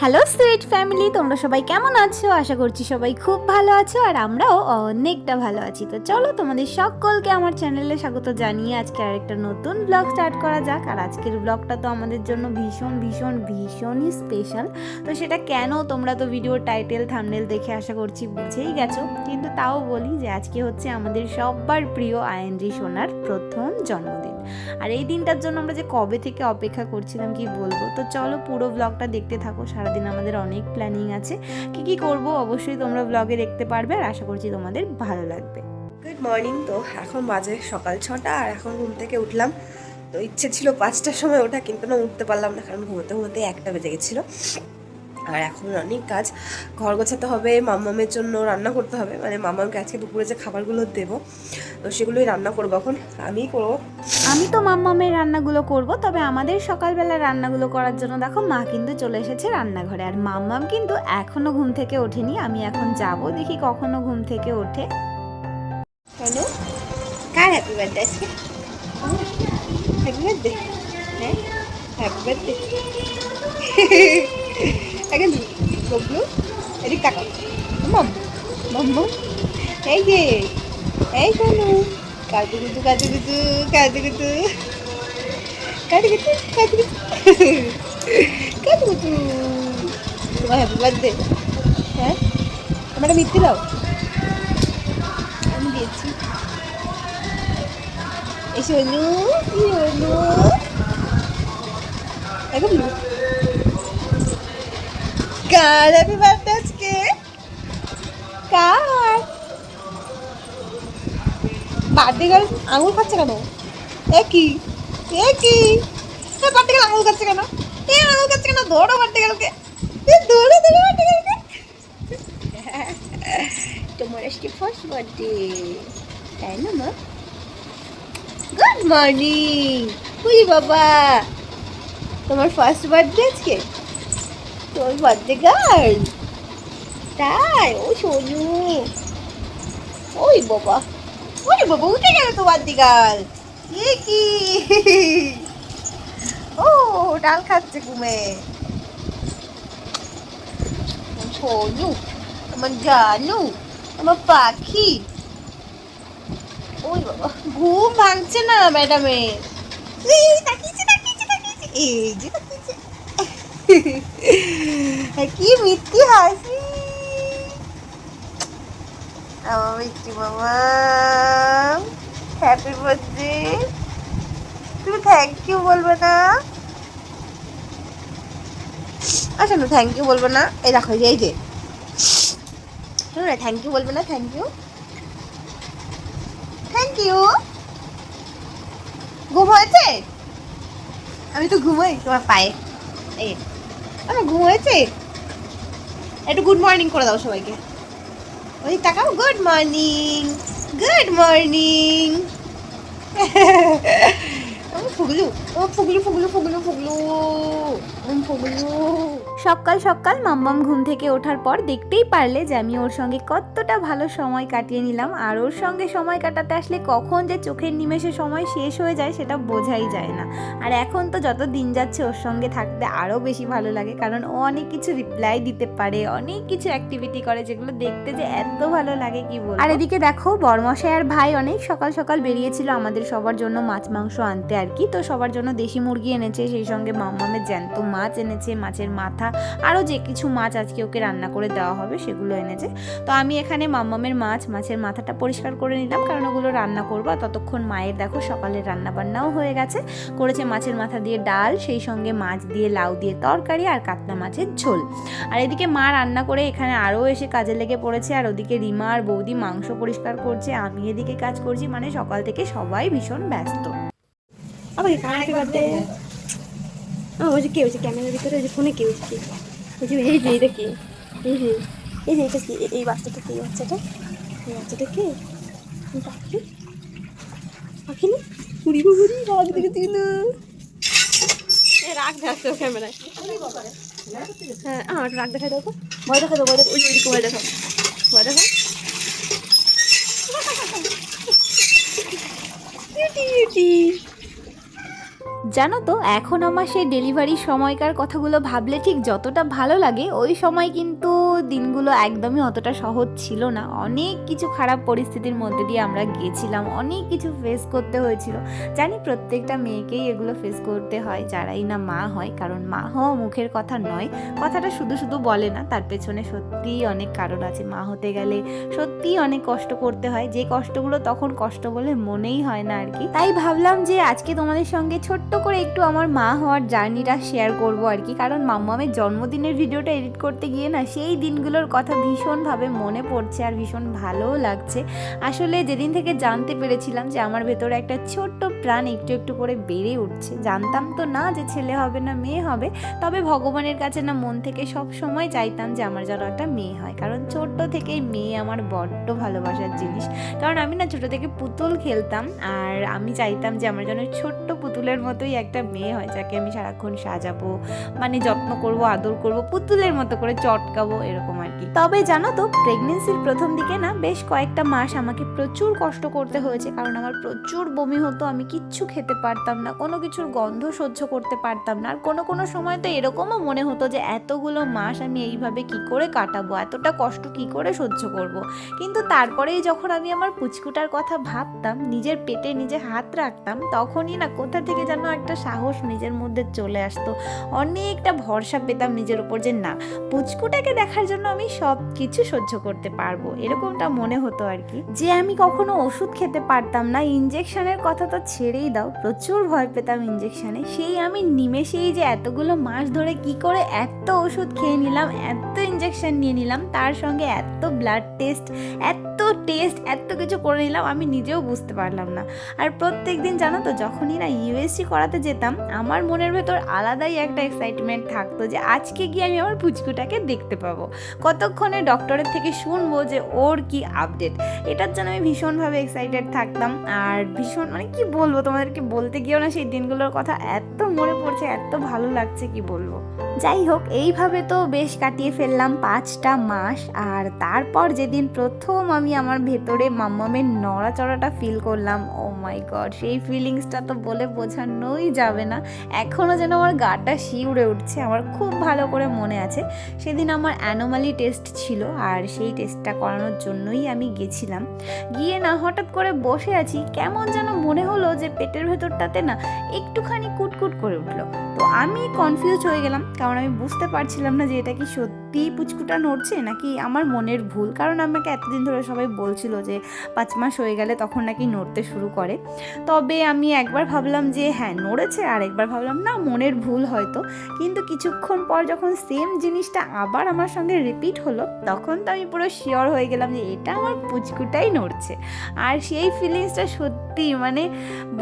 Hello sweet family, তোমরা সবাই কেমন আছো? আশা করছি সবাই খুব ভালো আছো আর আমরাও অনেকটা ভালো আছি। তো চলো তোমাদের সকলকে আমার চ্যানেলে স্বাগত জানিয়ে আজকে আরেকটা নতুন ব্লগ স্টার্ট করা যাক। আর আজকের ব্লগটা তো আমাদের জন্য ভীষণ ভীষণ ভীষণই স্পেশাল। তো সেটা কেন তোমরা তো ভিডিওর টাইটেল থাম্বনেল দেখে আশা করছি বুঝেই গেছো, কিন্তু তাও বলি যে আজকে হচ্ছে আমাদের সবার প্রিয় আইএনজি সোনার প্রথম জন্মদিন। আর এই দিনটার জন্য আমরা যে কবে থেকে অপেক্ষা করছিলাম কি বলবো। তো চলো পুরো ব্লগটা দেখতে থাকো। সারাদিন আমাদের অনেক প্ল্যানিং আছে, কি কি করব অবশ্যই তোমরা ব্লগে দেখতে পারবে আর আশা করছি তোমাদের ভালো লাগবে। Good morning. তো এখন বাজে সকাল 6টা আর এখন ঘুম থেকে উঠলাম। তো ইচ্ছে ছিল 5টার সময় ওঠা, কিন্তু না উঠতে পারলাম না, কারণ ঘুমোতে ঘুমোতে 1টা বেজে গেছিলো। আর এখন অনেক কাজ, ঘর গোছাতে হবে, মাম্মামের জন্য রান্না করতে হবে, মানে মাম্মামকে আজকে দুপুরে যে খাবারগুলো দেবো তো সেগুলোই রান্না করবো। এখন আমিই করবো। আমি তো মাম্মামের রান্নাগুলো করব, তবে আমাদের সকালবেলা রান্নাগুলো করার জন্য দেখো মা কিন্তু চলে এসেছে রান্নাঘরে। আর মাম্মাম কিন্তু এখনো ঘুম থেকে ওঠেনি। আমি এখন যাব, দেখি কখনো ঘুম থেকে ওঠে। শোনো, কার হ্যাপি বার্থডে আজকে? Happy birthday. হ্যাঁ, হ্যাপি বার্থডে। এখন ববলু এদিক তাকাও। মাম মাম্মা, এই যে, এই শোনো, কাজু কুতু কাজু কুতু কাজু কুতু কাজু কুতু কাজু কুতু কাজু কুতু। তোমার হ্যাপি বার্থডে। হ্যাঁ, আমার একটা মিথ্যে দাও, আমি দিয়েছি। এই শোনু, শোনু, এখন কার হ্যাপি বার্থডে আজকে? কার বার্থডে গার্ল আঙুল খাচ্ছে কেন? এ কি, এ কি, বার্থডে গার্ল আঙুল খাচ্ছে কেন? এ আঙুল খাচ্ছে কেন? ধরো বার্থডে গার্লকে, ধরো ধরো বার্থডে গার্লকে। তোমার আজকে ফার্স্ট বার্থডে, তাই না মা? Good morning. উই বাবা, তোমার ফার্স্ট বার্থডে আজকে? তোমার বার্থডে গার্ল, তাই? ও সোনু, ওই বাবা, ওরে বাবা, উঠে গেল তো বার্থডে গার্ল। এ কি, ও ডাল খাচ্ছে ঘুমে। সোনু, আমার জানু, আমার পাখি। ওই বাবা, ঘুম ভাঙছে না ম্যাডামের। এই তাকিয়েছে তাকিয়েছে তাকিয়েছে, এই যে তাকিয়েছে। কি মিথ্যি হাসি আমার মিষ্টি মামা। Happy birthday. তুমি থ্যাংক ইউ বলবে না? আচ্ছা না, থ্যাংক ইউ বলবে না? এই দেখো, এই যে শোনো না, থ্যাংক ইউ বলবে না? Thank you, thank you. ঘুম হয়েছে? আমি তো ঘুমাই তোমার পায়ে। এই আমার ঘুম হয়েছে। একটু গুড মর্নিং করে দাও সবাইকে। ওই তাকাও, গুড মর্নিং, গুড মর্নিং। ফুগলু, ও ফুগলু ফুগলু ফুগলু ফুগলু ফুগলু। সকাল সকাল মাম্মাম ঘুম থেকে ওঠার পর দেখতেই পারলে যে আমি ওর সঙ্গে কতটা ভালো সময় কাটিয়ে নিলাম। আর ওর সঙ্গে সময় কাটাতে আসলে কখন যে চোখের নিমেষে সময় শেষ হয়ে যায় সেটা বোঝাই যায় না। আর এখন তো যত দিন যাচ্ছে ওর সঙ্গে থাকতে আরও বেশি ভালো লাগে, কারণ ও অনেক কিছু রিপ্লাই দিতে পারে, অনেক কিছু অ্যাক্টিভিটি করে যেগুলো দেখতে যে এত ভালো লাগে কি বলবো। আর এদিকে দেখো বড়মশাই আর ভাই অনেক সকাল সকাল বেরিয়েছিল আমাদের সবার জন্য মাছ মাংস আনতে আর কি। তো সবার জন্য দেশি মুরগি এনেছে, সেই সঙ্গে মাম্মামের জ্যান্ত মাছ এনেছে, মাছের মাথা, আরও যে কিছু মাছ আজকে ওকে রান্না করে দেওয়া হবে সেগুলো এনেছে। তো আমি এখানে মাম্মামের মাছের মাথাটা পরিষ্কার করে নিলাম, কারণ ওগুলো রান্না করবো। ততক্ষণ মায়ের দেখো সকালের রান্না বান্নাও হয়ে গেছে। করেছে মাছের মাথা দিয়ে ডাল, সেই সঙ্গে মাছ দিয়ে লাউ দিয়ে তরকারি আর কাতলা মাছের ঝোল। আর এদিকে মা রান্না করে এখানে আরও এসে কাজে লেগে পড়েছে। আর ওদিকে রিমা আর বৌদি মাংস পরিষ্কার করছে, আমি এদিকে কাজ করছি, মানে সকাল থেকে সবাই ভীষণ ব্যস্ত। আবার হ্যাপি বার্থডে। ওই যে কে হয়েছে ক্যামেরার ভিতরে, ওই যে ফোনে কে হয়েছে, ওই যে এই যে এটা কি, এই যে এই যে এটা কি, এই বাচ্চাটা কে? এই বাচ্চাটা, এই বাচ্চাটা কে? পাখি, পাখি না? পুরি পুরি রাগ দেখে দিল, রাগ দেখাচ্ছে ক্যামেরায়। হ্যাঁ, আমার রাগ দেখাই দাও তো, ভয় দেখা দাও, ভয় দেখো, ওই যে ভয় দেখো, ভয় দেখো। জানো তো এখন আমার সেই ডেলিভারির সময়কার কথাগুলো ভাবলে ঠিক যতটা ভালো লাগে ওই সময় কিন্তু দিনগুলো একদমই অতটা সহজ ছিল না। অনেক কিছু খারাপ পরিস্থিতির মধ্যে দিয়ে আমরা গিয়েছিলাম, অনেক কিছু ফেস করতে হয়েছিল। জানি প্রত্যেকটা মেয়েকেই এগুলো ফেস করতে হয় যারাই না মা হয়, কারণ মা হওয়া মুখের কথা নয়, কথাটা শুধু শুধু বলে না, তার পেছনে সত্যিই অনেক কারণ আছে। মা হতে গেলে সত্যিই অনেক কষ্ট করতে হয়, যে কষ্টগুলো তখন কষ্ট বলে মনেই হয় না আর কি। তাই ভাবলাম যে আজকে তোমাদের সঙ্গে ছোট্ট করে একটু আমার মা হওয়ার জার্নিটা শেয়ার করব আর কি, কারণ মাম্মামের জন্মদিনের ভিডিওটা এডিট করতে গিয়ে না সেই দিনগুলোর কথা ভীষণভাবে মনে পড়ছে আর ভীষণ ভালোও লাগছে। আসলে যেদিন থেকে জানতে পেরেছিলাম যে আমার ভেতরে একটা ছোট্ট প্রাণ একটু একটু করে বেড়ে উঠছে, জানতাম তো না যে ছেলে হবে না মেয়ে হবে, তবে ভগবানের কাছে না মন থেকে সব সময় চাইতাম যে আমার যেন একটা মেয়ে হয়, কারণ ছোট্ট থেকেই মেয়ে আমার বড্ড ভালোবাসার জিনিস। কারণ আমি না ছোটো থেকে পুতুল খেলতাম আর আমি চাইতাম যে আমার যেন ছোট্ট পুতুলের মতোই একটা মেয়ে হয়, যাকে আমি সারাক্ষণ সাজাবো, মানে যত্ন করব, আদর করব, পুতুলের মতো করে চটকাবো, এরকম আর কি। তবে জানো তো প্রেগনেন্সির প্রথম দিকে না বেশ কয়েকটা মাস আমাকে প্রচুর কষ্ট করতে হয়েছে, কারণ আমার প্রচুর বমি হতো, আমি কিচ্ছু খেতে পারতাম না, কোনো কিছুর গন্ধ সহ্য করতে পারতাম না। আর কোনো সময় তো এরকমও মনে হতো যে এতগুলো মাস আমি এইভাবে কি করে কাটাবো, এতটা কষ্ট কি করে সহ্য করব। কিন্তু তারপরেই যখন আমি আমার পুচকুটার কথা ভাবতাম, নিজের পেটে নিজে হাত রাখতাম, তখনই না কোথা থেকে যেন একটা সাহস নিজের মধ্যে চলে আসতো, অনেকটা ভরসা পেতাম নিজের উপর যে না, পুচকুটাকে দেখার জন্য আমি সব কিছু সহ্য করতে পারবো, এরকমটা মনে হতো আর কি। যে আমি কখনো ওষুধ খেতে পারতাম না, ইঞ্জেকশনের কথা তো ছেড়েই দাও, প্রচুর ভয় পেতাম ইঞ্জেকশনে, সেই আমি নিমেষেই যে এতগুলো মাস ধরে কি করে এত ওষুধ খেয়ে নিলাম, এত ইঞ্জেকশন নিয়ে নিলাম, তার সঙ্গে এত ব্লাড টেস্ট, এত কিছু করে নিলাম, আমি নিজেও বুঝতে পারলাম না। আর প্রত্যেক দিন জানো তো যখনই না ইউএসজি করাতে যেতাম, আমার মনের ভেতর আলাদাই একটা এক্সাইটমেন্ট থাকতো যে আজকে গিয়ে আমি আমার পুচকুটাকে দেখতে পাবো, কতক্ষণে ডক্টরের থেকে শুনবো যে ওর কি আপডেট, এটার জন্য আমি ভীষণভাবে এক্সাইটেড থাকতাম। আর ভীষণ মানে কি বলবো, তোমাদেরকে বলতে গিয়েও না সেই দিনগুলোর কথা এত মনে পড়ছে, এত ভালো লাগছে কি বলবো। যাই হোক, এইভাবে তো বেশ কাটিয়ে ফেললাম 5টা মাস। আর তারপর যেদিন প্রথম আমি আমার ভেতরে মাম্মামের নড়াচড়াটা ফিল করলাম, ও মাই গড, সেই ফিলিংসটা তো বলে বোঝানোই যাবে না। এখনও যেন আমার গাটা শিউরে উঠছে, আমার খুব ভালো করে মনে আছে। সেদিন আমার অ্যানোমালি টেস্ট ছিল আর সেই টেস্টটা করানোর জন্যই আমি গেছিলাম। গিয়ে না হঠাৎ করে বসে আছি, কেমন যেন মনে হলো যে পেটের ভেতরটাতে না একটুখানি কুটকুট করে উঠলো। তো আমি কনফিউজ হয়ে গেলাম, কারণ আমি বুঝতে পারছিলাম না যে এটা কি সত্যিই পুচকুটা নড়ছে নাকি আমার মনের ভুল, কারণ আমাকে এতদিন ধরে সবাই বলছিল যে 5 মাস হয়ে গেলে তখন নাকি নড়তে শুরু করে। তবে আমি একবার ভাবলাম যে হ্যাঁ নড়েছে, আর একবার ভাবলাম না মনের ভুল হয়তো। কিন্তু কিছুক্ষণ পর যখন সেম জিনিসটা আবার আমার সঙ্গে রিপিট হলো, তখন তো আমি পুরো শিওর হয়ে গেলাম যে এটা আমার পুচকুটাই নড়ছে। আর সেই ফিলিংসটা সত্যি মানে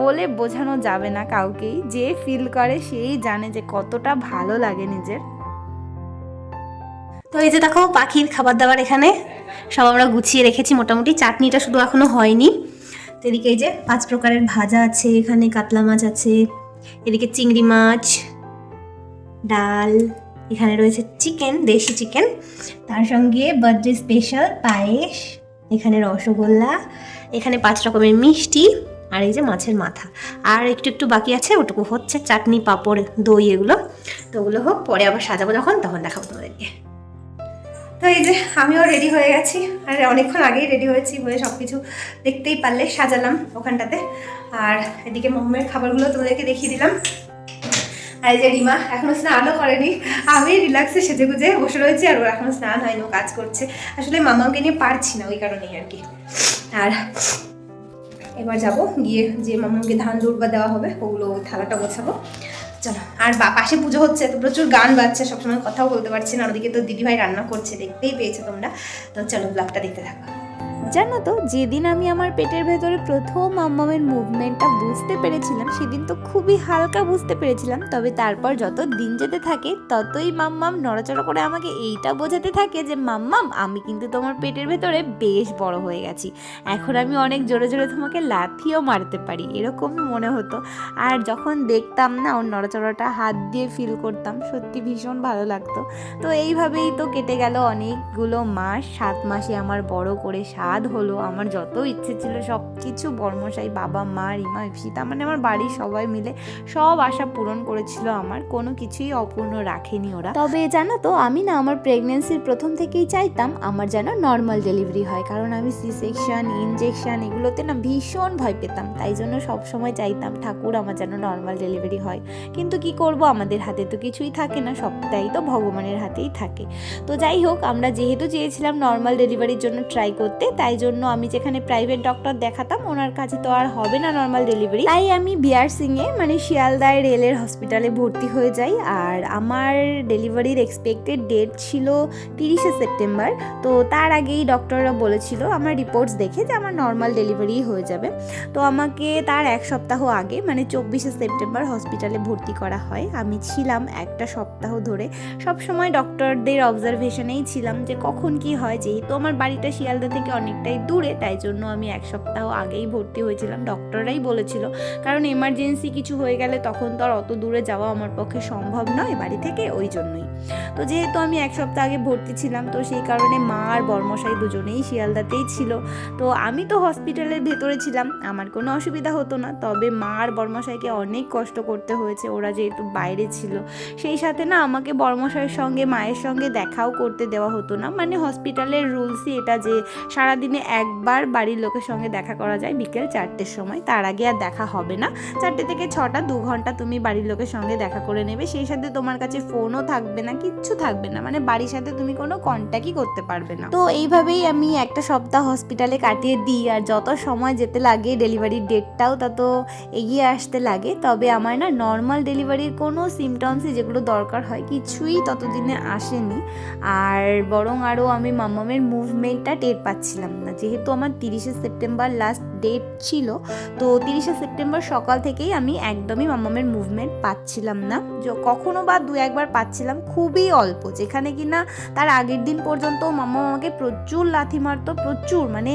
বলে বোঝানো যাবে না কাউকেই, যে ফিল করে সেই জানে যে কতটা ভালো লাগে নিজের। তো এই যে দেখো পাখির খাবার দাবার এখানে সব আমরা গুছিয়ে রেখেছি মোটামুটি, চাটনিটা শুধু এখনো হয়নি। তো এদিকে এই যে 5 প্রকারের ভাজা আছে, এখানে কাতলা মাছ আছে, এদিকে চিংড়ি মাছ, ডাল, এখানে রয়েছে চিকেন, দেশি চিকেন, তার সঙ্গে বার্থডে স্পেশাল পায়েস, এখানে রসগোল্লা, এখানে 5 রকমের মিষ্টি, আর এই যে মাছের মাথা। আর একটু বাকি আছে, ওটুকু হচ্ছে, চাটনি, পাঁপড়, দই, এগুলো। তো ওগুলো হোক, পরে আবার সাজাবো যখন, তখন দেখাবো তোমাদেরকে। তো এই যে আমিও রেডি হয়ে গেছি, আর অনেকক্ষণ আগেই রেডি হয়েছি, হয়ে সব কিছু দেখতেই পারলে সাজালাম ওখানটাতে। আর এদিকে মাম্মামের খাবারগুলো তোমাদেরকে দেখিয়ে দিলাম। আর এই যে রিমা এখনো স্নানও করেনি, আমি রিল্যাক্সে সেজে গুজে বসে রয়েছি, আর ও এখনো স্নান হয়নি, ও কাজ করছে। আসলে মাম্মামকে নিয়ে পারছি না, ওই কারণেই আর কি। আর এবার যাব গিয়ে যে মাম্মামকে ধান দুর্বা দেওয়া হবে, ওগুলো থালাটা গোছাবো। চলো, আর পাশে পুজো হচ্ছে, তো প্রচুর গান বাজছে, সবসময় কথাও বলতে পারছি না, ওদিকে তো দিদিভাই রান্না করছে, দেখতেই পেয়েছো তোমরা। তো চলো ব্লগটা দেখতে থাকো। জানো তো যেদিন আমি আমার পেটের ভেতরে প্রথম মাম্মামের মুভমেন্টটা বুঝতে পেরেছিলাম, সেদিন তো খুবই হালকা বুঝতে পেরেছিলাম, তবে তারপর যত দিন যেতে থাকে ততই মাম্মাম নড়াচড়া করে আমাকে এইটা বোঝাতে থাকে যে মাম্মাম আমি কিন্তু তোমার পেটের ভেতরে বেশ বড় হয়ে গেছি, এখন আমি অনেক জোরে জোরে তোমাকে লাথিও মারতে পারি, এরকমই মনে হতো। আর যখন দেখতাম না ওর নড়াচড়াটা, হাত দিয়ে ফিল করতাম, সত্যি ভীষণ ভালো লাগতো। তো এইভাবেই তো কেটে গেল অনেকগুলো মাস, 7 মাসে আমার বড় করে 7 আশীর্বাদ হলো, আমার যত ইচ্ছে ছিল সব কিছু বর্মশাই, বাবা, মা, রিমা, ইপসিতা, মানে আমার বাড়ির সবাই মিলে সব আশা পূরণ করেছিল আমার, কোনো কিছুই অপূর্ণ রাখেনি ওরা। তবে জানো তো, আমি না আমার প্রেগনেন্সির প্রথম থেকেই চাইতাম আমার যেন নর্মাল ডেলিভারি হয়, কারণ আমি সি সেকশন, ইনজেকশন এগুলোতে না ভীষণ ভয় পেতাম। তাই জন্য সবসময় চাইতাম ঠাকুর আমার যেন নর্মাল ডেলিভারি হয়। কিন্তু কি করব, আমাদের হাতে তো কিছুই থাকে না, সবটাই তো ভগবানের হাতেই থাকে। তো যাই হোক, আমরা যেহেতু চেয়েছিলাম নর্মাল ডেলিভারির জন্য ট্রাই করতে, তাই জন্য আমি যেখানে প্রাইভেট ডক্টর দেখাতাম ওনার কাছে তো আর হবে না নর্মাল ডেলিভারি, তাই আমি বিআর সিংয়ে মানে শিয়ালদায় রেলের হসপিটালে ভর্তি হয়ে যাই। আর আমার ডেলিভারির এক্সপেক্টেড ডেট ছিল 30শে সেপ্টেম্বর। তো তার আগেই ডক্টররা বলেছিল আমার রিপোর্টস দেখে যে আমার নর্মাল ডেলিভারি হয়ে যাবে। তো আমাকে তার এক সপ্তাহ আগে মানে 24শে সেপ্টেম্বর হসপিটালে ভর্তি করা হয়। আমি ছিলাম একটা সপ্তাহ ধরে, সবসময় ডক্টরদের অবজারভেশনেই ছিলাম যে কখন কি হয়। যেহেতু আমার বাড়িটা শিয়ালদা থেকে অনেকটাই দূরে, তাই জন্য আমি এক সপ্তাহ আগেই ভর্তি হয়েছিলাম। ডক্টররাই বলেছিল, কারণ এমার্জেন্সি কিছু হয়ে গেলে তখন তো আর অত দূরে যাওয়া আমার পক্ষে সম্ভব নয় বাড়ি থেকে, ওই জন্যই। তো যেহেতু আমি এক সপ্তাহ আগে ভর্তি ছিলাম, তো সেই কারণে মা আর বর্মশাই দুজনেই শিয়ালদাতেই ছিল। তো আমি তো হসপিটালের ভেতরে ছিলাম, আমার কোনো অসুবিধা হতো না। তবে মা আর বর্মশাইকে অনেক কষ্ট করতে হয়েছে, ওরা যেহেতু বাইরে ছিল। সেই সাথে না আমাকে বর্মশাইয়ের সঙ্গে মায়ের সঙ্গে দেখাও করতে দেওয়া হতো না, মানে হসপিটালের রুলসই এটা যে সারাদিনে একবার বাড়ির লোকের সঙ্গে দেখা করা যায় বিকেল 4টের সময়, তার আগে আর দেখা হবে না। 4টে থেকে 6টা 2 ঘন্টা তুমি বাড়ির লোকের সঙ্গে দেখা করে নেবে, সেই সাথে তোমার কাছে ফোনও থাকবে না, কিচ্ছু থাকবে না, মানে বাড়ির সাথে তুমি কোনো কন্ট্যাক্টই করতে পারবে না। তো এইভাবেই আমি একটা সপ্তাহ হসপিটালে কাটিয়ে দিই। আর যত সময় যেতে লাগে ডেলিভারির ডেটটাও তত এগিয়ে আসতে লাগে। তবে আমার না নর্মাল ডেলিভারির কোনো সিমটমসই যেগুলো দরকার হয় কিছুই ততদিনে আসেনি। আর বরং আরও আমি মাম্মামের মুভমেন্টটা টের পাচ্ছিলাম না, যেহেতু আমার 30শে সেপ্টেম্বর লাস্ট ডেট ছিল। তো 30শে সেপ্টেম্বর সকাল থেকেই আমি একদমই মাম্মামের মুভমেন্ট পাচ্ছিলাম না, কখনো বা 2-1বার পাচ্ছিলাম, খুবই অল্প, যেখানে কিনা তার আগের দিন পর্যন্ত মাম্মা আমাকে প্রচুর লাথি মারতো, প্রচুর, মানে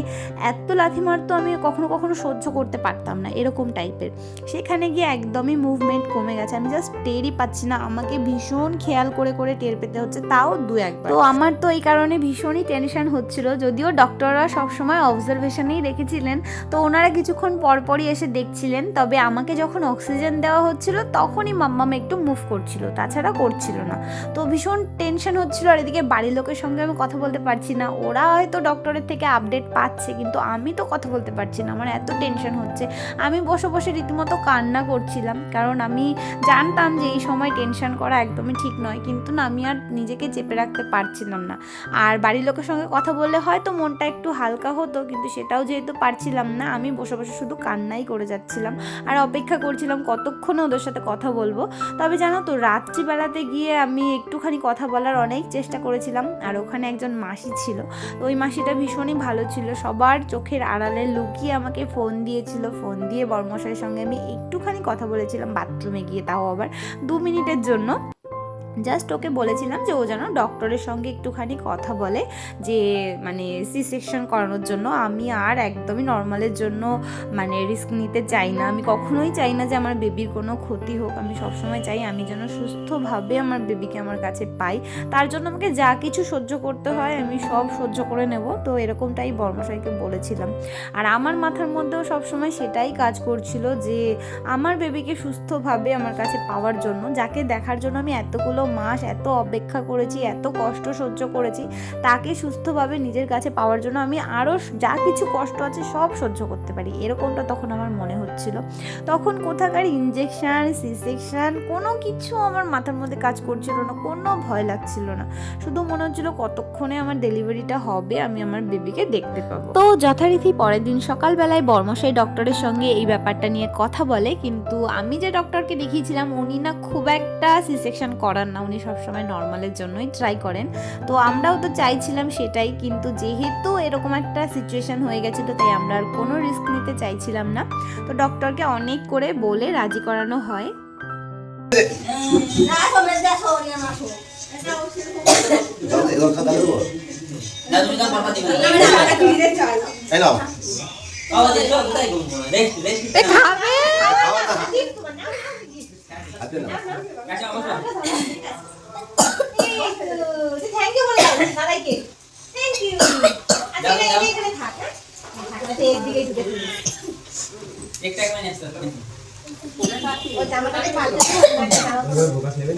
এত লাথি মারতো আমি কখনো কখনো সহ্য করতে পারতাম না, এরকম টাইপের। সেখানে গিয়ে একদমই মুভমেন্ট কমে গেছে, আমি জাস্ট টেরই পাচ্ছি না, আমাকে ভীষণ খেয়াল করে করে টের পেতে হচ্ছে, তাও 2-1বার। তো আমার তো এই কারণে ভীষণই টেনশন হচ্ছিল, যদিও ডক্টররা সবসময় অবজারভেশনেই রেখেছিলেন, তো ওনারা কিছুক্ষণ পরপরই এসে দেখছিলেন। তবে আমাকে যখন অক্সিজেন দেওয়া হচ্ছিল তখনই মাম্মাম একটু মুভ করছিল, তাছাড়া করছিল না। তো ভীষণ টেনশন হচ্ছিল। আর এদিকে বাড়ির লোকের সঙ্গে আমি কথা বলতে পারছি না, ওরা হয়তো ডক্টরের থেকে আপডেট পাচ্ছে, কিন্তু আমি তো কথা বলতে পারছি না, আমার এত টেনশন হচ্ছে। আমি বসে বসে রীতিমতো কান্না করছিলাম, কারণ আমি জানতাম যে এই সময় টেনশন করা একদমই ঠিক নয়, কিন্তু না আমি আর নিজেকে চেপে রাখতে পারছিলাম না। আর বাড়ির লোকের সঙ্গে কথা বললে হয়তো মনটা একটু হালকা হতো, কিন্তু সেটাও যেহেতু পারছিলাম না, আমি বসে বসে শুধু কান্নাই করে যাচ্ছিলাম আর অপেক্ষা করছিলাম কতক্ষণে ওদের সাথে কথা বলবো। তবে জানো তো, রাত্রিবেলাতে গিয়ে আমি একটুখানি কথা বলার অনেক চেষ্টা করেছিলাম। আর ওখানে একজন মাসি ছিল, তো ওই মাসিটা ভীষণই ভালো ছিল, সবার চোখের আড়ালে লুকিয়ে আমাকে ফোন দিয়েছিল। ফোন দিয়ে বর্মশাইয়ের সঙ্গে আমি একটুখানি কথা বলেছিলাম বাথরুমে গিয়ে, তাও আবার 2 মিনিটের জন্য। জাস্ট ওকে বলেছিলাম যে ও যেন ডক্টরের সঙ্গে একটুখানি কথা বলে, যে মানে সি সেকশন করানোর জন্য। আমি আর একদমই নর্মালের জন্য মানে রিস্ক নিতে চাই না, আমি কখনোই চাই না যে আমার বেবির কোনো ক্ষতি হোক, আমি সবসময় চাই আমি যেন সুস্থভাবে আমার বেবিকে আমার কাছে পাই। তার জন্য আমাকে যা কিছু সহ্য করতে হয় আমি সব সহ্য করে নেব। তো এরকমটাই বর্মশাইকে বলেছিলাম। আর আমার মাথার মধ্যেও সবসময় সেটাই কাজ করছিল যে আমার বেবিকে সুস্থভাবে আমার কাছে পাওয়ার জন্য, যাকে দেখার জন্য আমি এতগুলো মাস এত অপেক্ষা করেছি, এত কষ্ট সহ্য করেছি, তাকে সুস্থভাবে নিজের কাছে পাওয়ার জন্য আমি আরও যা কিছু কষ্ট আছে সব সহ্য করতে পারি, এরকমটা তখন আমার মনে হচ্ছিল। তখন কোথাকার ইনজেকশান, সি সেকশান কোনো কিছু আমার মাথার মধ্যে কাজ করছিল না, কোনো ভয় লাগছিল না, শুধু মনে হচ্ছিল কতক্ষণে আমার ডেলিভারিটা হবে, আমি আমার বেবিকে দেখতে পাবো। তো যথারীতি পরের দিন সকালবেলায় বর্মশাই ডক্টরের সঙ্গে এই ব্যাপারটা নিয়ে কথা বলে, কিন্তু আমি যে ডক্টরকে দেখিয়েছিলাম উনি না খুব একটা সি সেকশন করান না, উনি সবসময় নর্মালের জন্যই ট্রাই করেন। তো আমরাও তো চাইছিলাম সেটাই, কিন্তু যেহেতু এরকম একটা সিচুয়েশন হয়ে গেছিলো তাই আমরা আর কোনো রিস্ক নিতে চাইছিলাম না। তো ডক্টরকে অনেক করে বলে রাজি করানো হয়। থ্যাংক ইউ বলে দাও সবাইকে, থ্যাংক ইউ। আচ্ছা এখানে থাক। যাতে এইদিকে ঢুকে থাকে। ও জামাটাকে পাল্টে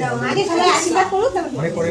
দাও, আগে সবাই আশীর্বাদ করুক তারপর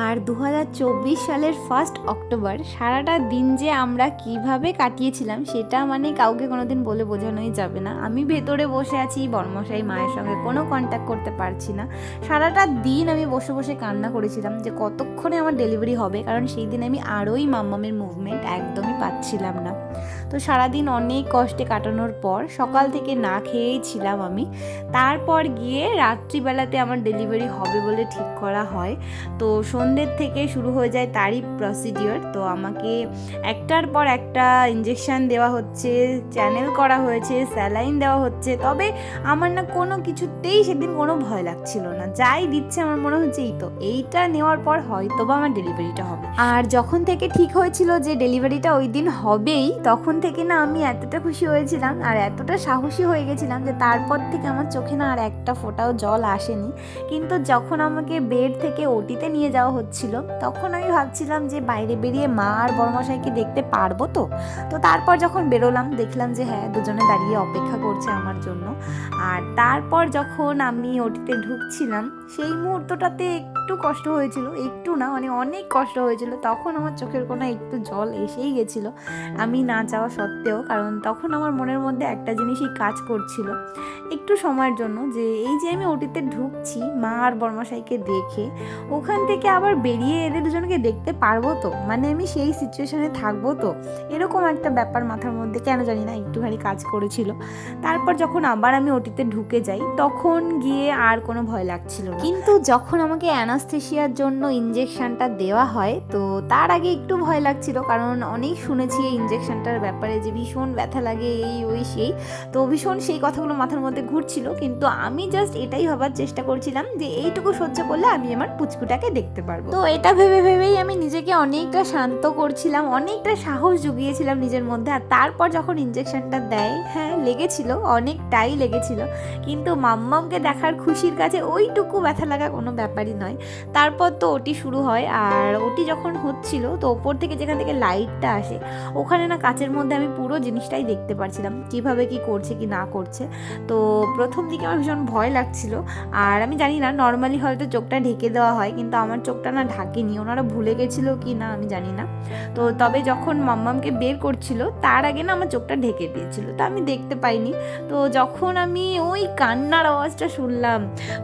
আর 2024 সালের 1 অক্টোবর সারাটা দিন যে আমরা কিভাবে কাটিয়েছিলাম সেটা মানে কাউকে কোনোদিন বলে বোঝানোই যাবে না। আমি ভেতরে বসে আছি, বড়মশাই মায়ের সঙ্গে কোনো কন্ট্যাক্ট করতে পারছি না। সারাটা দিন আমি বসে বসে কান্না করেছিলাম যে কতক্ষণে আমার ডেলিভারি হবে, কারণ সেই দিন আমি আরোই মাম্মামের মুভমেন্ট একদমই পাচ্ছিলাম না। তো সারাদিন অনেক কষ্টে কাটানোর পর সকাল থেকে না খেয়েই ছিলাম আমি। তারপর গিয়ে রাত্রিবেলাতে আমার ডেলিভারি হবে বলে ঠিক করা হয়। তো সন্ধ্যের থেকে শুরু হয়ে যায় তারই প্রসিডিওর। তো আমাকে একটার পর একটা ইঞ্জেকশান দেওয়া হচ্ছে, চ্যানেল করা হয়েছে, স্যালাইন দেওয়া হচ্ছে। তবে আমার না কোনো কিছুতেই সেদিন কোনো ভয় লাগছিল না। যাই দিচ্ছে আমার মনে হচ্ছে এইটা নেওয়ার পর হয়তো বা আমার ডেলিভারিটা হবে। আর যখন থেকে ঠিক হয়েছিল যে ডেলিভারিটা ওই দিন হবেই, তখন থেকে না আমি এতটা খুশি হয়েছিলাম আর এতটা সাহসী হয়ে গেছিলাম যে তারপর থেকে আমার চোখে না আর একটা ফোঁটাও জল আসেনি। কিন্তু যখন আমাকে বেড থেকে ওটিতে নিয়ে যাওয়া হচ্ছিল তখন আমি ভাবছিলাম যে বাইরে বেরিয়ে মা আর বড়মশাইকে দেখতে পারবো তো। তো তারপর যখন বেরোলাম দেখলাম যে হ্যাঁ, দুজনে দাঁড়িয়ে অপেক্ষা করছে আমার জন্য। আর তারপর যখন আমি ওটিতে ঢুকছিলাম সেই মুহূর্তটাতে একটু কষ্ট হয়েছিল, একটু না মানে অনেক কষ্ট হয়েছিল। তখন আমার চোখের কোণে একটু জল এসেই গেছিলো আমি না চাওয়া সত্ত্বেও, কারণ তখন আমার মনের মধ্যে একটা জিনিসই কাজ করছিল একটু সময়ের জন্য, যে এই যে আমি ওটিতে ঢুকছি মা আর বড়মশাইকে দেখে, ওখান থেকে আবার বেরিয়ে এদের দুজনকে দেখতে পারবো তো, মানে আমি সেই সিচুয়েশনে থাকবো তো, এরকম একটা ব্যাপার মাথার মধ্যে কেন জানি না একটুখানি কাজ করেছিল। তারপর যখন আবার আমি ওটিতে ঢুকে যাই তখন গিয়ে আর কোনো ভয় লাগছিল না। কিন্তু যখন আমাকে অ্যানাস্থেশিয়ার জন্য ইঞ্জেকশনটা দেওয়া হয় তো তার আগে একটু ভয় লাগছিল, কারণ অনেক শুনেছি এই ইঞ্জেকশনটার ব্যাপারে যে ভীষণ ব্যথা লাগে এই ওই সেই, তো ভীষণ সেই কথাগুলো মাথার মধ্যে ঘুরছিল। কিন্তু আমি জাস্ট এটাই ভাবার চেষ্টা করছিলাম যে এইটুকু সহ্য করলে আমি আমার পুচকুটাকে দেখতে পারবো। তো এটা ভেবে ভেবেই আমি নিজেকে অনেকটা শান্ত করছিলাম, অনেকটা সাহস জুগিয়েছিলাম নিজের মধ্যে। আর তারপর যখন ইঞ্জেকশনটা দেয়, হ্যাঁ লেগেছিল, অনেকটাই লেগেছিল, কিন্তু মাম্মামকে দেখার খুশির কাছে ওইটুকু ব্যথা লাগা কোনো ব্যাপারই নয়। তারপর তো ওটি শুরু হয়, আর ওটি যখন হচ্ছিল তো ওপর থেকে যেখান থেকে লাইটটা আসে ওখানে না কাচের মধ্যে আমি পুরো জিনিসটাই দেখতে পারছিলাম কিভাবে কি করছে কি না করছে। তো প্রথম দিকে আমার ভীষণ ভয় লাগছিল, আর আমি জানি না নর্মালি হয়তো চোখটা ঢেকে দেওয়া হয়, কিন্তু আমার চোখটা না ঢাকেনি, ওনারা ভুলে গেছিলো কি না আমি জানি না। তো তবে যখন মাম্মামকে বের করছিল তার আগে না আমার চোখটা ঢেকে দিয়েছিল, তো আমি দেখতে পাইনি। তো যখন আমি ওই কান্নার আওয়াজটা শুনলাম,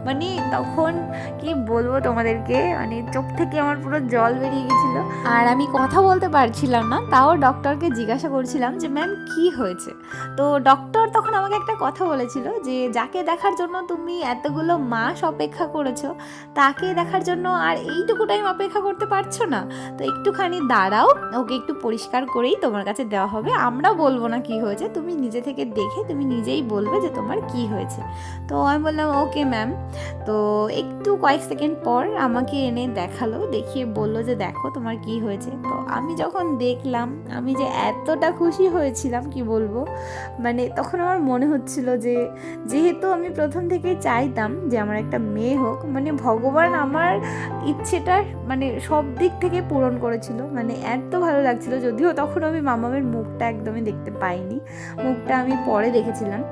মানে তখন কি বলবো তোমাদেরকে, মানে চোখ থেকে আমার পুরো জল বেরিয়ে গেছিল, আর আমি কথা বলতে পারছিলাম না। তাও ডক্টরকে জিজ্ঞাসা করছিলাম যে ম্যাম কি হয়েছে। তো ডক্টর তখন আমাকে একটা কথা বলেছিল যে যাকে দেখার জন্য তুমি এতগুলো মাস অপেক্ষা করেছো তাকে দেখার জন্য আর এইটুকু টাইম অপেক্ষা করতে পারছো না, তো একটুখানি দাঁড়াও, ওকে একটু পরিষ্কার করেই তোমার কাছে দেওয়া হবে, আমরা বলবো না কি হয়েছে, তুমি নিজে থেকে দেখে তুমি নিজেই বলবে যে তোমার কি হয়েছে। তো আমি বললাম ওকে ম্যাম। তো একটু কয়েক সেকেন্ড পর আমাকে এনে দেখালো, দেখিয়ে বললো যে দেখো তোমার কি হয়েছে। তো আমি যখন দেখলাম আমি যে এতটা খুশি হয়েছিলাম কি বলবো, মানে তখন আমার মনে হচ্ছিল যে যেহেতু আমি প্রথম থেকেই চাইতাম যে আমার একটা মেয়ে হোক, মানে ভগবান আমার ইচ্ছেটা মানে সব দিক থেকে পূরণ করেছিল, মানে এত ভালো লাগছিল। যদিও তখন আমি মামামের মুখটা একদমই দেখতে পাইনি, মুখটা আমি পরে দেখেছিলাম।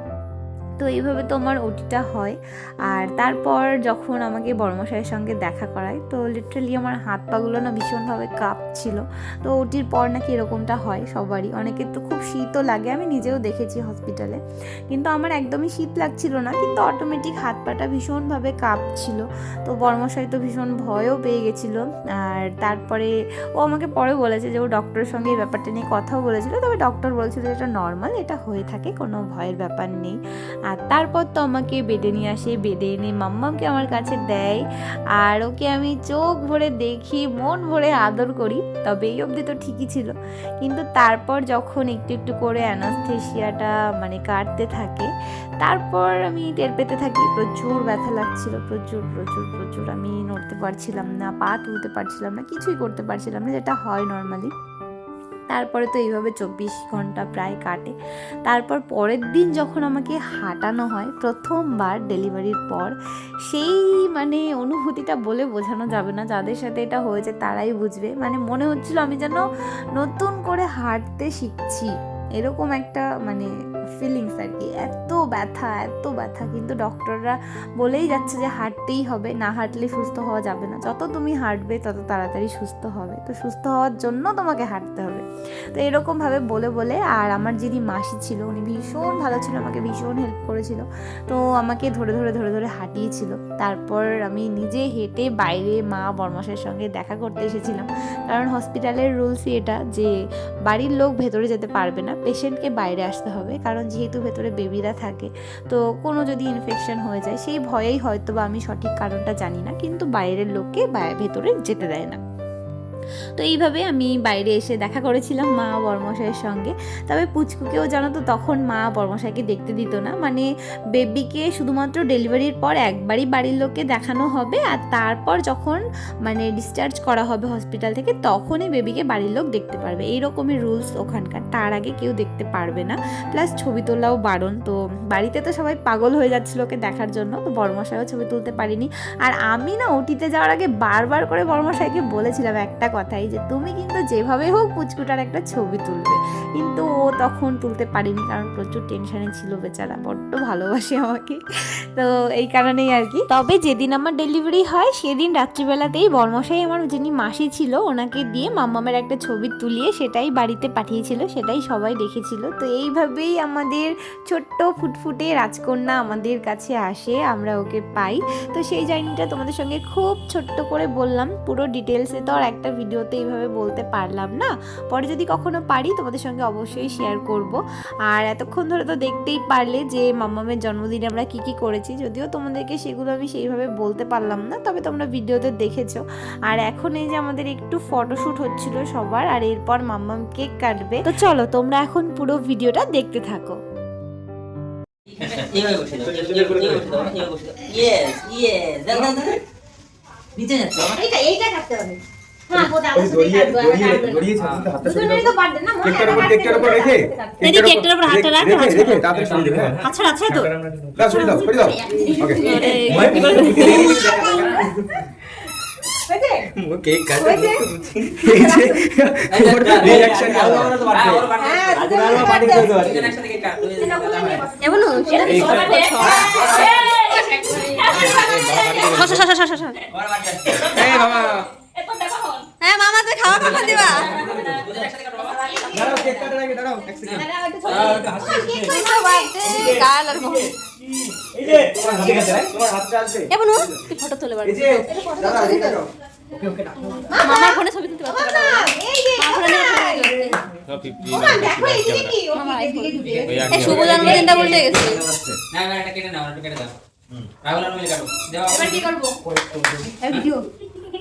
তো এইভাবে তো আমার ওটিটা হয়। আর তারপর যখন আমাকে বড়মশাইয়ের সঙ্গে দেখা করায়, তো লিটারালি আমার হাত পাগুলো না ভীষণভাবে কাঁপছিল। তো ওটির পর নাকি এরকমটা হয় সবারই, অনেকের তো খুব শীতও লাগে, আমি নিজেও দেখেছি হসপিটালে, কিন্তু আমার একদমই শীত লাগছিল না, কিন্তু অটোমেটিক হাত পাটা ভীষণভাবে কাঁপছিল। তো বড়মশাই তো ভীষণ ভয়ও পেয়ে গেছিলো। আর তারপরে ও আমাকে পরে বলেছে যে ও ডক্টরের সঙ্গে এই ব্যাপারটা নিয়ে কথাও বলেছিল, তবে ডক্টর বলেছিল এটা নর্মাল, এটা হয়ে থাকে, কোনো ভয়ের ব্যাপার নেই। আর তারপর তো আমাকে বেডে নিয়ে আসে, বেডে এনে মাম্মামকে আমার কাছে দেয়, আর ওকে আমি চোখ ভরে দেখি, মন ভরে আদর করি। তবে এই অবধি তো ঠিকই ছিল, কিন্তু তারপর যখন একটু একটু করে অ্যানাস্থেশিয়াটা মানে কাটতে থাকে, তারপর আমি টের পেতে থাকি প্রচুর ব্যথা লাগছিল, প্রচুর প্রচুর প্রচুর। আমি নড়তে পারছিলাম না, পা তুলতে পারছিলাম না, কিছুই করতে পারছিলাম না, যেটা হয় নর্মালি। তারপরে তো এইভাবে 24 ঘন্টা প্রায় কাটে। তারপর পরের দিন যখন আমাকে হাঁটানো হয় প্রথমবার ডেলিভারির পর, সেই মানে অনুভূতিটা বলে বোঝানো যাবে না, যাদের সাথে এটা হয়েছে তারাই বুঝবে। মানে মনে হচ্ছিল আমি যেন নতুন করে হাঁটতে শিখছি, এরকম একটা মানে ফিলিংস আর কি। এত ব্যথা এত ব্যথা, কিন্তু ডক্টররা বলেই যাচ্ছে যে হাঁটতেই হবে, না হাঁটলে সুস্থ হওয়া যাবে না, যত তুমি হাঁটবে তত তাড়াতাড়ি সুস্থ হবে, তো সুস্থ হওয়ার জন্য তোমাকে হাঁটতে হবে। তো এরকমভাবে বলে বলে, আর আমার যিনি মাসি ছিল উনি ভীষণ ভালো ছিল, আমাকে ভীষণ হেল্প করেছিল, তো আমাকে ধরে ধরে ধরে ধরে হাঁটিয়েছিল। তারপর আমি নিজে হেঁটে বাইরে মা বড়মশাইয়ের সঙ্গে দেখা করতে এসেছিলাম, কারণ হসপিটালের রুলসই এটা যে বাড়ির লোক ভেতরে যেতে পারবে না, পেশেন্টকে বাইরে আসতে হবে, কারণ যেহেতু ভেতরে বেবিরা থাকে, তো কোনো যদি ইনফেকশন হয়ে যায় সেই ভয়েই হয়তো বা, আমি সঠিক কারণটা জানি না, কিন্তু বাইরের লোককে ভেতরে যেতে দেয় না। তো এইভাবে আমি বাইরে এসে দেখা করেছিলাম মা বড়মশাইয়ের সঙ্গে। তবে পুচকুকেও জানো তো তখন মা বড়মশাইকে দেখতে দিত না, মানে বেবিকে শুধুমাত্র ডেলিভারির পর একবারই বাড়ির লোককে দেখানো হবে, আর তারপর যখন মানে ডিসচার্জ করা হবে হসপিটাল থেকে তখনই বেবিকে বাড়ির লোক দেখতে পারবে, এইরকমই রুলস ওখানকার, তার আগে কেউ দেখতে পারবে না। প্লাস ছবি তোলাও বারণ। তো বাড়িতে তো সবাই পাগল হয়ে যাচ্ছিল ওকে দেখার জন্য, তো বড়মশাইও ছবি তুলতে পারিনি। আর আমি না ওটিতে যাওয়ার আগে বারবার করে বড়মশাইকে বলেছিলাম একটা কথাই, যে তুমি কিন্তু যেভাবে হোক পুচকুটার একটা ছবি তুলবে, কিন্তু ও তখন তুলতে পারিনি, কারণ প্রচুর টেনশনে ছিল বেচারা, বড্ড ভালোবাসে আমাকে, তো এই কারণেই আর কি। তবে যেদিন আমার ডেলিভারি হয় সেদিন রাত্রিবেলাতেই বড়মশাই আমার যিনি মাসি ছিল ওনাকে দিয়ে মাম্মামের একটা ছবি তুলিয়ে সেটাই বাড়িতে পাঠিয়েছিল, সেটাই সবাই দেখেছিল। তো এইভাবেই আমাদের ছোট্ট ফুটফুটে রাজকন্যা আমাদের কাছে আসে, আমরা ওকে পাই। তো সেই জার্নিটা তোমাদের সঙ্গে খুব ছোট্ট করে বললাম, পুরো ডিটেলসে তো আর একটা ভিডিওতে এইভাবে বলতে পারলাম না, পরে যদি কখনো পারি তোমাদের সঙ্গে অবশ্যই শেয়ার করব। আর এতক্ষণ ধরে তো দেখতেই পারলে যে মাম্মামের জন্মদিনে আমরা কি কি করেছি, যদিও তোমাদেরকে সেগুলো আমি সেইভাবে বলতে পারলাম না, তবে তোমরা ভিডিওতে দেখেছো। আর এখন এই যে আমাদের একটু ফটোশ্যুট হচ্ছিল সবার, আর এরপর মাম্মাম কেক কাটবে। তো চলো তোমরা এখন পুরো ভিডিওটা দেখতে থাকো। এইটা কাটতে হবে। হ্যাঁ, বোধা আছে কাটবো। দড়িয়ে ছাড়তে হাতটা সরিয়ে দুজনেরই তো বার্থডে না, মনে কেকটার উপর কেকটার উপর রেখে এদিকে কেকটার উপর হাতটা রাখ, রেখে তারপরে সরিয়ে দেবে। হ্যাঁ আচ্ছা আচ্ছা তো না সরিয়ে দাও ওকে ও কেক কাটে এই যে ওর রিঅ্যাকশন আজ আমরা পার্টি করে দেব একসাথে কেক কাটতে এমন এই বাবা হ্যাঁ মামা তুই খাওয়া কখন দিবা? দাঁড়াও কেক কাটার আগে দাঁড়াও এক সেকেন্ড গাল আর মোহন এই যে তোমার হাতটা আছে এমন তুই ফটো তুলে বার এই যে দাদা এই দেখো ওকে ওকে মামার ফোনে ছবি তুলতে পারতে না এই যে মামা দেখো এইদিকে কি ও এদিকে ঢুকে এই শুভ জন্মদিনটা বলতে গেছে না না এটা কেটে নাও এটা কেটে দাও রাহুল আর মিলে কাটো দাও এবার কি করব এই ভিডিও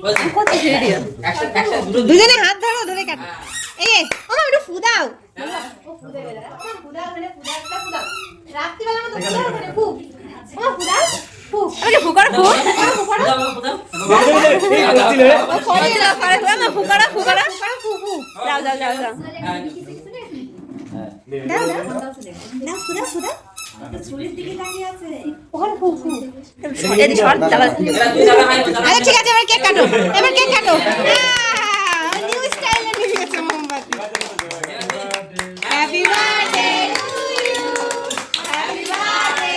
বলছি কত ভিডিও একসাথে দুজনে হাত ধরো ধরে কাটো এই মামা একটু ফুদাও ও ফুদে গেল ফুদাও মানে ফুদাটা ফুদাও রাত্রি বেলা মতো ফুদাও মানে ফুক মামা ফুদাও ফুক আরে ফুকার ফুক ফুকার দাও দাও এই করছিল রে ও করে দাও করে মামা ফুকারা ফুকারা ফুক ফুক যাও যাও যাও যাও দাও দাও না ফুদা ফুদা চুরির দিকে তাকিয়ে আছে ওখানে ফুক ফুক এদিকে শর্ট দাও এরা দুই জায়গা হাই আরে ঠিক আছে এবার কেক কাটো এবার কেক কাটো নিউ স্টাইলে নিয়ে গেছে মোমবাতি happy birthday to you happy birthday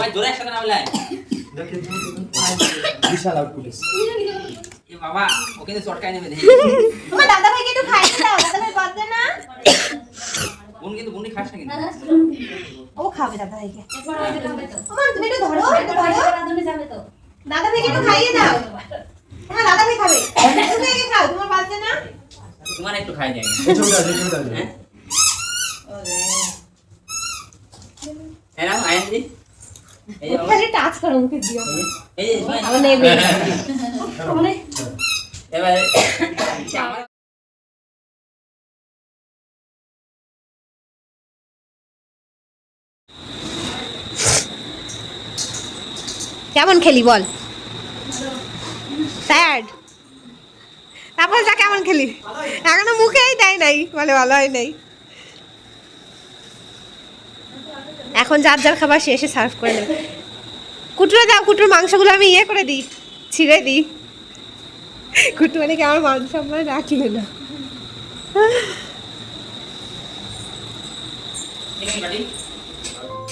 ভাই জোরে একসাথে নামলে বিশাল আউটপুট এ বাবা ওকে তো শর্টকাট নেবে দেখি তোমার দাদা ভাইকে একটু খাইয়ে দাও, দাদা ভাই বাদ দে না। বোন কিন্তু বুনি খাস না কিন্তু ও খাবে দাদা ভাইকে। তোমার তুমি একটু ধরো, একটু ধরো। দাদা ভাইকে একটু খাইয়ে দাও। তোমার দাদা ভাই খাবে, তুমি আগে খাও, তোমার বাদ দে না। তোমার একটু খাই যাই এই ছবিটা আছে হ্যাঁ এরা আইন্দি এই যে বাবা, খালি টাচ করো মুখে দিও। এই যে ভাই আমার নেবে। এবার আমার কেমন খেলি বল? স্যাড। তারপর যা কেমন খেলি? এখনো মুখেই দেয় নাই, বলে ভালো হয় নাই। এখন যার যার খাবার শেষে সার্ভ করে নেবে। কুটুরে দাও, কুটুর মাংসগুলো আমি ইয়ে করে দিই, ছিঁড়ে দিই। কুটু মানে কি আমার মান সম্মান রাখলে না। দেখি বাটি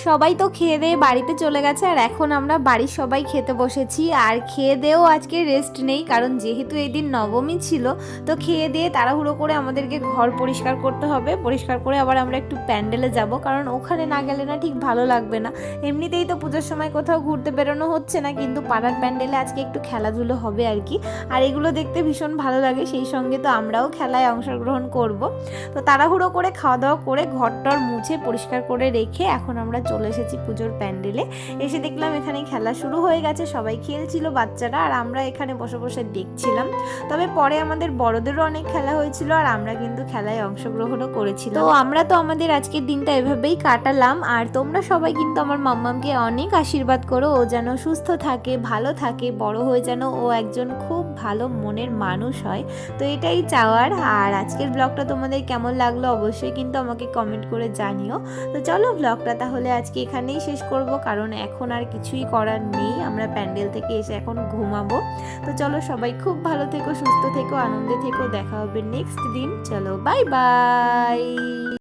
সবাই তো খেয়ে দিয়ে বাড়িতে চলে গেছে আর এখন আমরা বাড়ির সবাই খেতে বসেছি। আর খেয়ে দিয়েও আজকে রেস্ট নেই, কারণ যেহেতু এই দিন নবমী ছিল, তো খেয়ে দিয়ে তাড়াহুড়ো করে আমাদেরকে ঘর পরিষ্কার করতে হবে। পরিষ্কার করে আবার আমরা একটু প্যান্ডেলে যাব, কারণ ওখানে না গেলে না ঠিক ভালো লাগবে না। এমনিতেই তো পুজোর সময় কোথাও ঘুরতে বেরোনো হচ্ছে না, কিন্তু পাড়ার প্যান্ডেলে আজকে একটু খেলাধুলো হবে আর কি। আর এগুলো দেখতে ভীষণ ভালো লাগে, সেই সঙ্গে তো আমরাও খেলায় অংশগ্রহণ করব। তো তাড়াহুড়ো করে খাওয়া দাওয়া করে ঘরটর মুছে পরিষ্কার করে রেখে এখন আমরা চলে এসেছি পুজোর প্যান্ডেলে। এসে দেখলাম এখানে খেলা শুরু হয়ে গেছে, সবাই খেলছিল বাচ্চারা, আর আমরা এখানে বসে বসে দেখছিলাম। তবে পরে আমাদের বড়দেরও অনেক খেলা হয়েছিল আর আমরা কিন্তু খেলায় অংশগ্রহণও করেছিলাম। তো আমরা তো আমাদের আজকের দিনটা এভাবেই কাটালাম। আর তোমরা সবাই কিন্তু আমার মাম্মামকে অনেক আশীর্বাদ করো, ও যেন সুস্থ থাকে, ভালো থাকে, বড় হয়ে যেন ও একজন খুব ভালো মনের মানুষ হয়। তো এটাই চাওয়ার। আর আজকের ব্লগটা তোমাদের কেমন লাগলো অবশ্যই কিন্তু আমাকে কমেন্ট করে জানিও। তো চলো ব্লগটা তাহলে আজকে এখানেই শেষ করব, কারণ এখন আর কিছুই করার নেই। আমরা প্যান্ডেল থেকে এসে এখন ঘুমাবো। তো চলো সবাই খুব ভালো থেকো, সুস্থ থেকো, আনন্দে থেকো। দেখা হবে নেক্সট দিন। চলো বাই বাই।